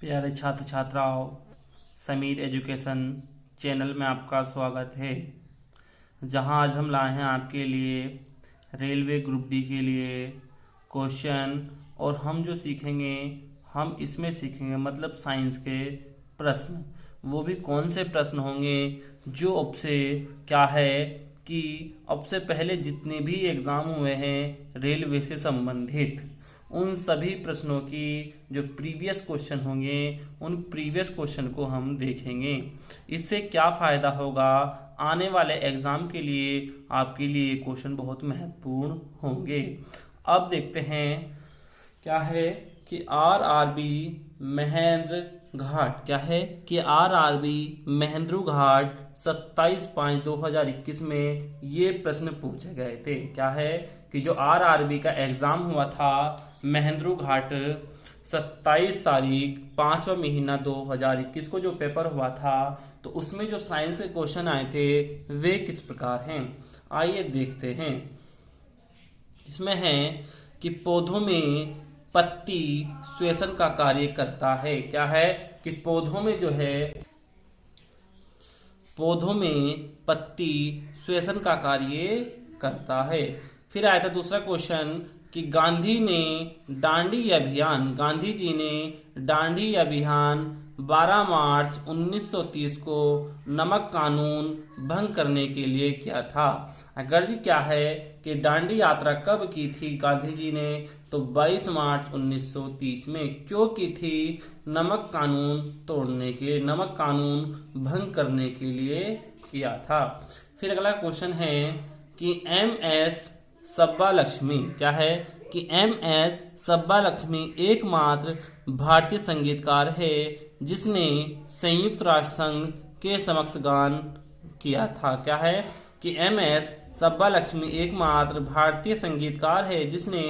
प्यारे छात्र छात्राओं, समीर एजुकेशन चैनल में आपका स्वागत है। जहां आज हम लाए हैं आपके लिए रेलवे ग्रुप डी के लिए क्वेश्चन। और हम जो सीखेंगे, हम इसमें सीखेंगे मतलब साइंस के प्रश्न। वो भी कौन से प्रश्न होंगे जो अब से क्या है कि अब से पहले जितने भी एग्ज़ाम हुए हैं रेलवे से संबंधित, उन सभी प्रश्नों की जो प्रीवियस क्वेश्चन होंगे उन प्रीवियस क्वेश्चन को हम देखेंगे। इससे क्या फ़ायदा होगा, आने वाले एग्ज़ाम के लिए आपके लिए ये क्वेश्चन बहुत महत्वपूर्ण होंगे। अब देखते हैं क्या है कि आरआरबी महेंद्र घाट, क्या है कि आरआरबी महेंद्र घाट 27/5/2021 में ये प्रश्न पूछे गए थे। क्या है कि जो आरआरबी का एग्ज़ाम हुआ था महेंद्र घाट 27 तारीख 5वां महीना 2021 को जो पेपर हुआ था, तो उसमें जो साइंस के क्वेश्चन आए थे वे किस प्रकार हैं, आइए देखते हैं। इसमें है कि पौधों में पत्ती श्वेसन का कार्य करता है। क्या है कि पौधों में जो है, पौधों में पत्ती श्वेसन का कार्य करता है। फिर आया था दूसरा क्वेश्चन कि गांधी जी ने दांडी अभियान 12 मार्च 1930 को नमक कानून भंग करने के लिए किया था। अगर जी क्या है कि दांडी यात्रा कब की थी गांधी जी ने, तो 22 मार्च 1930 में। क्यों की थी? नमक कानून तोड़ने के लिए, नमक कानून भंग करने के लिए किया था। फिर अगला क्वेश्चन है कि एम.एस. सब्बा लक्ष्मी, क्या है कि एम.एस. सब्बा लक्ष्मी एकमात्र भारतीय संगीतकार है जिसने संयुक्त राष्ट्र संघ के समक्ष गान किया था। क्या है कि एम.एस. सब्बा लक्ष्मी एकमात्र भारतीय संगीतकार है जिसने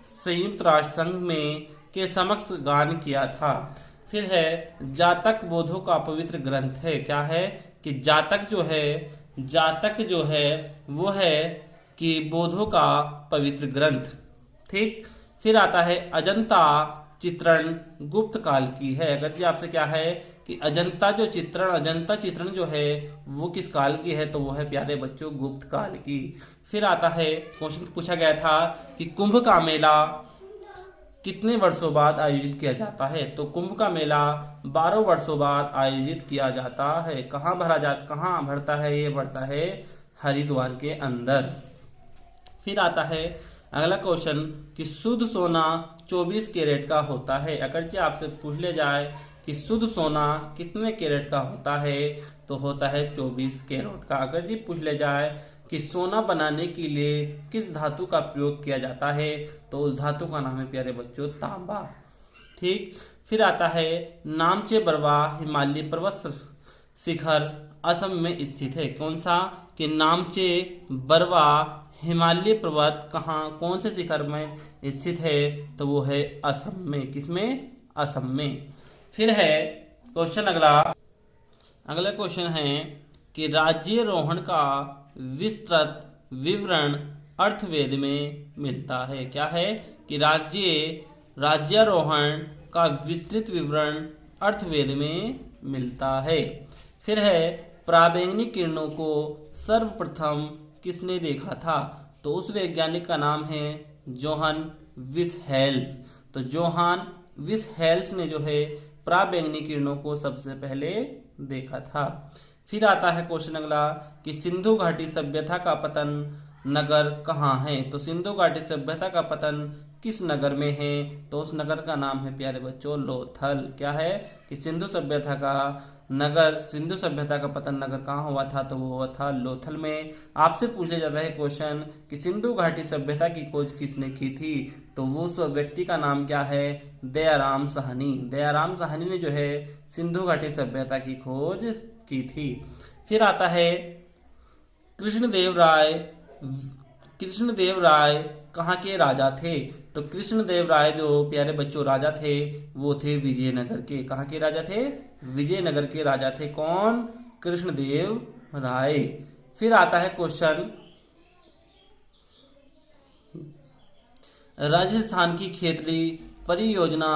संयुक्त राष्ट्र संघ में के समक्ष गान किया था। फिर है जातक बोधों का पवित्र ग्रंथ है। क्या है कि जातक जो है वो है कि बोधों का पवित्र ग्रंथ। ठीक। फिर आता है अजंता चित्रण गुप्त काल की है। अगर जी आपसे क्या है कि अजंता चित्रण जो है वो किस काल की है, तो वो है प्यारे बच्चों गुप्त काल की। फिर आता है क्वेश्चन पूछा गया था कि कुंभ का मेला कितने वर्षों बाद आयोजित किया जाता है, तो कुंभ का मेला 12 वर्षों बाद आयोजित किया जाता है। कहाँ भरता है? ये भरता है हरिद्वार के अंदर। फिर आता है अगला क्वेश्चन कि शुद्ध सोना 24 कैरेट का होता है। अगर जी आपसे पूछ ले जाए कि शुद्ध सोना कितने कैरेट का होता है, तो होता है 24 कैरेट का। अगर जी पूछ ले जाए कि सोना बनाने के लिए किस धातु का प्रयोग किया जाता है, तो उस धातु का नाम है प्यारे बच्चों तांबा। ठीक। फिर आता है नामचे बरवा हिमालय पर्वत शिखर असम में स्थित है। कौन सा? कि नामचे बरवा हिमालय पर्वत कौन से शिखर में स्थित है, तो वो है असम में। किसमें? असम में। फिर है क्वेश्चन अगला क्वेश्चन है कि राज्यारोहण का विस्तृत विवरण अर्थवेद में मिलता है। क्या है कि राज्यारोहण का विस्तृत विवरण अर्थवेद में मिलता है। फिर है पराबैंगनी किरणों को सर्वप्रथम किसने देखा था, तो उस वैज्ञानिक का नाम है जोहान विसहेल्स। तो जोहान विसहेल्स ने जो है पराबैंगनी किरणों को सबसे पहले देखा था। फिर आता है क्वेश्चन अगला कि सिंधु घाटी सभ्यता का पतन नगर कहाँ है, तो सिंधु घाटी सभ्यता का पतन किस नगर में है, तो उस नगर का नाम है प्यारे बच्चों लोथल। क्या है कि सिंधु सभ्यता का पतन नगर कहाँ हुआ था, तो वो हुआ था लोथल में। आपसे पूछ लिया जाता है क्वेश्चन कि सिंधु घाटी सभ्यता की खोज किसने की थी, तो वो उस व्यक्ति का नाम क्या है? दयाराम साहनी। दयाराम साहनी ने जो है सिंधु घाटी सभ्यता की खोज की थी। फिर आता है कृष्णदेव राय कहाँ के राजा थे, तो कृष्णदेव राय जो प्यारे बच्चों राजा थे वो थे विजयनगर के। कहाँ के राजा थे? विजयनगर के राजा थे। कौन? कृष्णदेव राय। फिर आता है क्वेश्चन राजस्थान की खेतड़ी परियोजना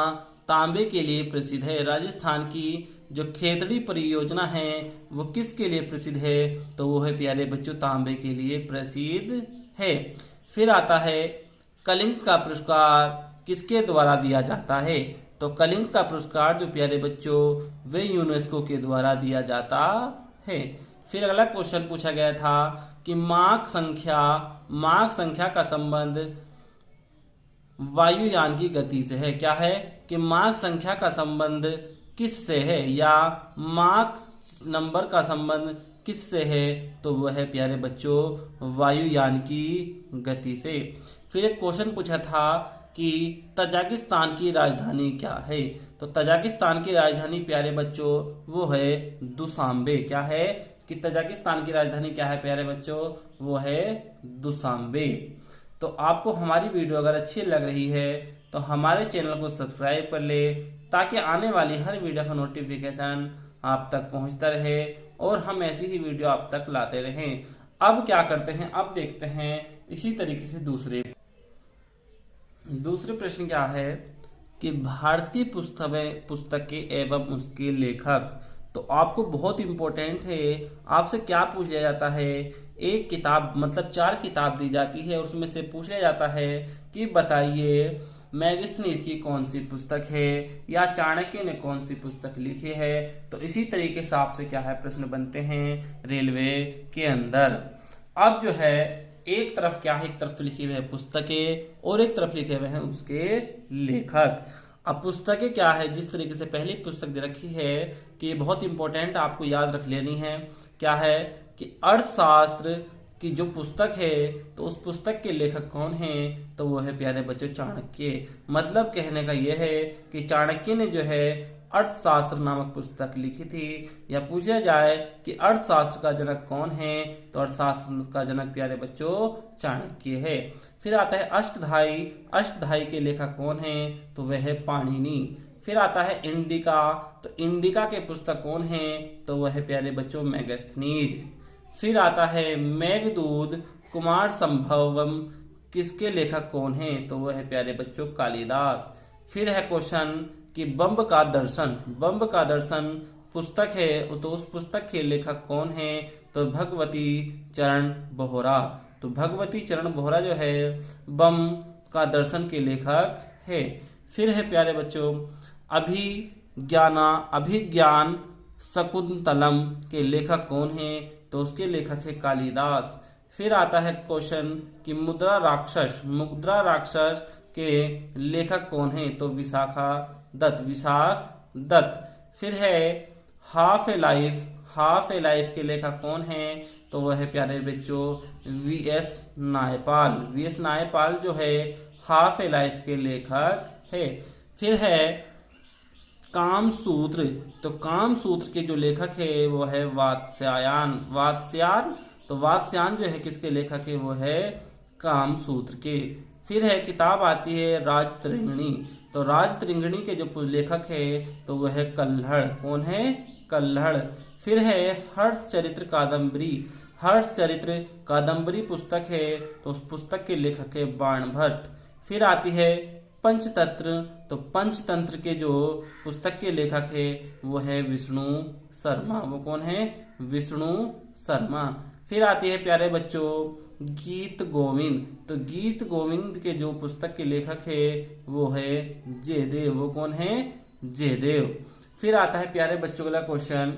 तांबे के लिए प्रसिद्ध है। राजस्थान की जो खेतड़ी परियोजना है वो किसके लिए प्रसिद्ध है? तो वो है प्यारे बच्चों तांबे के लिए प्रसिद्ध है। फिर आता है कलिंग का पुरस्कार किसके द्वारा दिया जाता है? तो कलिंग का पुरस्कार जो प्यारे बच्चों वे यूनेस्को के द्वारा दिया जाता है। फिर अगला क्वेश्चन पूछा गया था कि माक संख्या का संबंध वायुयान की गति से है। क्या है कि माक संख्या का संबंध किस से है, या माक नंबर का संबंध किस से है? तो वह है प्यारे बच्चों वायुयान की गति से। फिर एक क्वेश्चन पूछा था कि तजाकिस्तान की राजधानी क्या है? तो तजाकिस्तान की राजधानी प्यारे बच्चों वो है दुशांबे। क्या है कि तजाकिस्तान की राजधानी क्या है प्यारे बच्चों? वो है दुशांबे। तो आपको हमारी वीडियो अगर अच्छी लग रही है तो हमारे चैनल को सब्सक्राइब कर ले, ताकि आने वाली हर वीडियो का नोटिफिकेशन आप तक पहुंचता रहे और हम ऐसी ही वीडियो आप तक लाते रहें। अब क्या करते हैं, अब देखते हैं इसी तरीके से दूसरे प्रश्न क्या है कि भारतीय पुस्तकें एवं उसके लेखक। तो आपको बहुत इंपॉर्टेंट है, आपसे क्या पूछ लिया जाता है, एक किताब मतलब 4 किताब दी जाती है, उसमें से पूछ लिया जाता है कि बताइए मैगस्थनीज की कौन सी पुस्तक है या चाणक्य ने कौन सी पुस्तक लिखी है। तो इसी तरीके से आपसे क्या है प्रश्न बनते हैं रेलवे के अंदर। अब जो है एक तरफ क्या है, एक तरफ तो लिखी हुई है पुस्तकें और एक तरफ लिखे हुए हैं उसके लेखक। अब पुस्तकें क्या है, जिस तरीके से पहली पुस्तक दे रखी है कि बहुत इंपॉर्टेंट आपको याद रख लेनी है। क्या है कि अर्थशास्त्र की जो पुस्तक है तो उस पुस्तक के लेखक कौन हैं? तो वो है प्यारे बच्चों चाणक्य। मतलब कहने का ये है कि चाणक्य ने जो है अर्थशास्त्र नामक पुस्तक लिखी थी। या पूछा जाए कि अर्थशास्त्र का जनक कौन है? तो अर्थशास्त्र का जनक प्यारे बच्चों चाणक्य है। फिर आता है अष्टधाई के लेखक कौन है? तो वह है पाणिनि। फिर आता है इंडिका, तो इंडिका के पुस्तक कौन है? तो वह है प्यारे बच्चों मैगस्थनीज। फिर आता है मेघदूत कुमार संभवम, किसके लेखक कौन है? तो वह है प्यारे बच्चों कालिदास। फिर है क्वेश्चन कि बम्ब का दर्शन पुस्तक है, तो उस पुस्तक के लेखक कौन है? तो भगवती चरण बोहरा। तो भगवती चरण बोहरा जो है बम्ब का दर्शन के लेखक है। फिर है प्यारे बच्चों अभिज्ञान शकुंतलम के लेखक कौन है? तो उसके लेखक है कालिदास। फिर आता है क्वेश्चन कि मुद्रा राक्षस के लेखक कौन है? तो विशाख दत्त। फिर है हाफ ए लाइफ के लेखक कौन है? तो वह है प्यारे बच्चों वीएस नायपाल जो है हाफ ए लाइफ के लेखक है। फिर है कामसूत्र, तो कामसूत्र के जो लेखक है वो है वात्स्यायन। तो वात्स्यायन जो है किसके लेखक है? वो है कामसूत्र के। फिर है किताब आती है राजतरंगिणी, तो राजतरंगिणी के जो लेखक है तो वह है कल्हड़। कौन है? कल्हड़। फिर है हर्षचरित्र कादम्बरी पुस्तक है, तो उस पुस्तक के लेखक है बाणभट्ट। फिर आती है पंचतंत्र, तो पंचतंत्र के जो पुस्तक के लेखक है वो है विष्णु शर्मा। वो कौन है? विष्णु शर्मा। फिर आती है प्यारे बच्चों गीत गोविंद, तो गीत गोविंद के जो पुस्तक के लेखक है वो है जयदेव। वो कौन है? जयदेव। फिर आता है प्यारे बच्चों का क्वेश्चन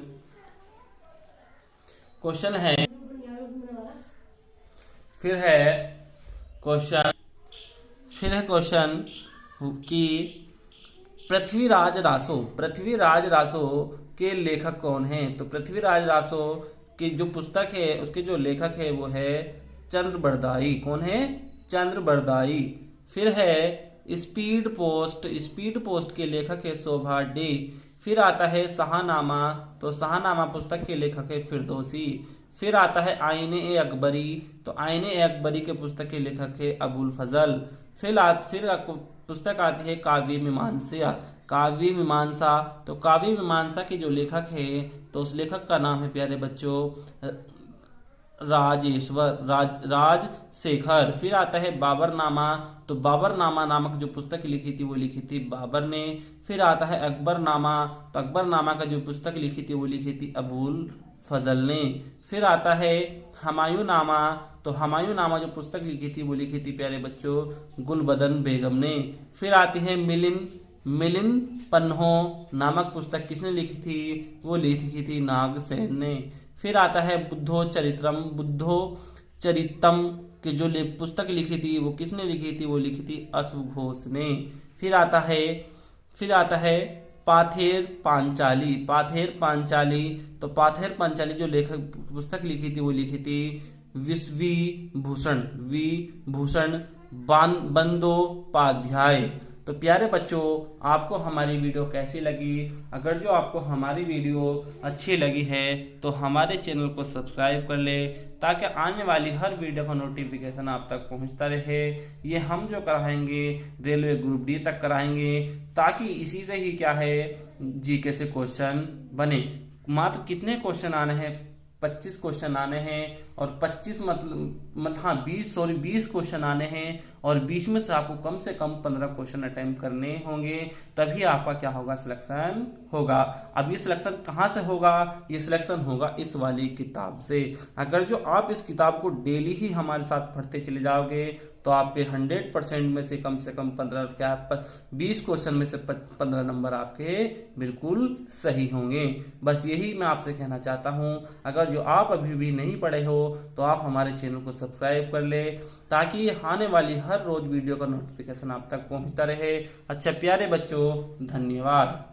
है क्वेश्चन कि पृथ्वीराज रासो के लेखक कौन हैं? तो पृथ्वीराज रासो की जो पुस्तक है उसके जो लेखक है वो है चंद्रबरदाई। कौन है? चंद्रबरदाई। फिर है स्पीड पोस्ट के लेखक है शोभा डे। फिर आता है शाहनामा, तो शाहनामा पुस्तक के लेखक है फिरदौसी। फिर आता है आईने अकबरी, तो आईने अकबरी के पुस्तक के लेखक है अबुल फजल। फिर पुस्तक आती है काव्य मीमांसा, तो काव्य मीमांसा के जो लेखक है तो उस लेखक का नाम है प्यारे बच्चों राजशेखर। फिर आता है बाबरनामा, तो बाबरनामा नामक जो पुस्तक लिखी थी वो लिखी थी बाबर ने। फिर आता है अकबरनामा, तो अकबरनामा का जो पुस्तक लिखी थी वो लिखी थी अबुल फजल ने। फिर आता है हुमायूंनामा, तो हुमायूंनामा जो पुस्तक लिखी थी वो लिखी थी प्यारे बच्चों गुलबदन बेगम ने। फिर आती है मिलिंद पन्हो नामक पुस्तक किसने लिखी थी, वो लिखी थी नागसेन ने। फिर आता है बुद्धो चरितम की जो पुस्तक लिखी थी वो किसने लिखी थी, वो लिखी थी अश्वघोष ने। फिर आता है पाथेर पांचाली, तो पाथेर पांचाली जो लेखक पुस्तक लिखी थी वो लिखी थी विभूषण बंदोपाध्याय। तो प्यारे बच्चों, आपको हमारी वीडियो कैसी लगी? अगर जो आपको हमारी वीडियो अच्छी लगी है तो हमारे चैनल को सब्सक्राइब कर ले, ताकि आने वाली हर वीडियो का नोटिफिकेशन आप तक पहुंचता रहे। ये हम जो कराएंगे रेलवे ग्रुप डी तक कराएंगे, ताकि इसी से ही क्या है जीके से क्वेश्चन बने। मात्र कितने क्वेश्चन आने हैं? 25 क्वेश्चन आने हैं, और 25 मतलब 20 क्वेश्चन आने हैं, और 20 में से आपको कम से कम 15 क्वेश्चन अटेम्प्ट करने होंगे, तभी आपका क्या होगा, सिलेक्शन होगा। अब ये सिलेक्शन कहाँ से होगा? ये सिलेक्शन होगा इस वाली किताब से। अगर जो आप इस किताब को डेली ही हमारे साथ पढ़ते चले जाओगे तो आपके 100% में से कम 20 क्वेश्चन में से 15 नंबर आपके बिल्कुल सही होंगे। बस यही मैं आपसे कहना चाहता हूं। अगर जो आप अभी भी नहीं पढ़े हो तो आप हमारे चैनल को सब्सक्राइब कर ले, ताकि आने वाली हर रोज वीडियो का नोटिफिकेशन आप तक पहुंचता रहे। अच्छा प्यारे बच्चों, धन्यवाद।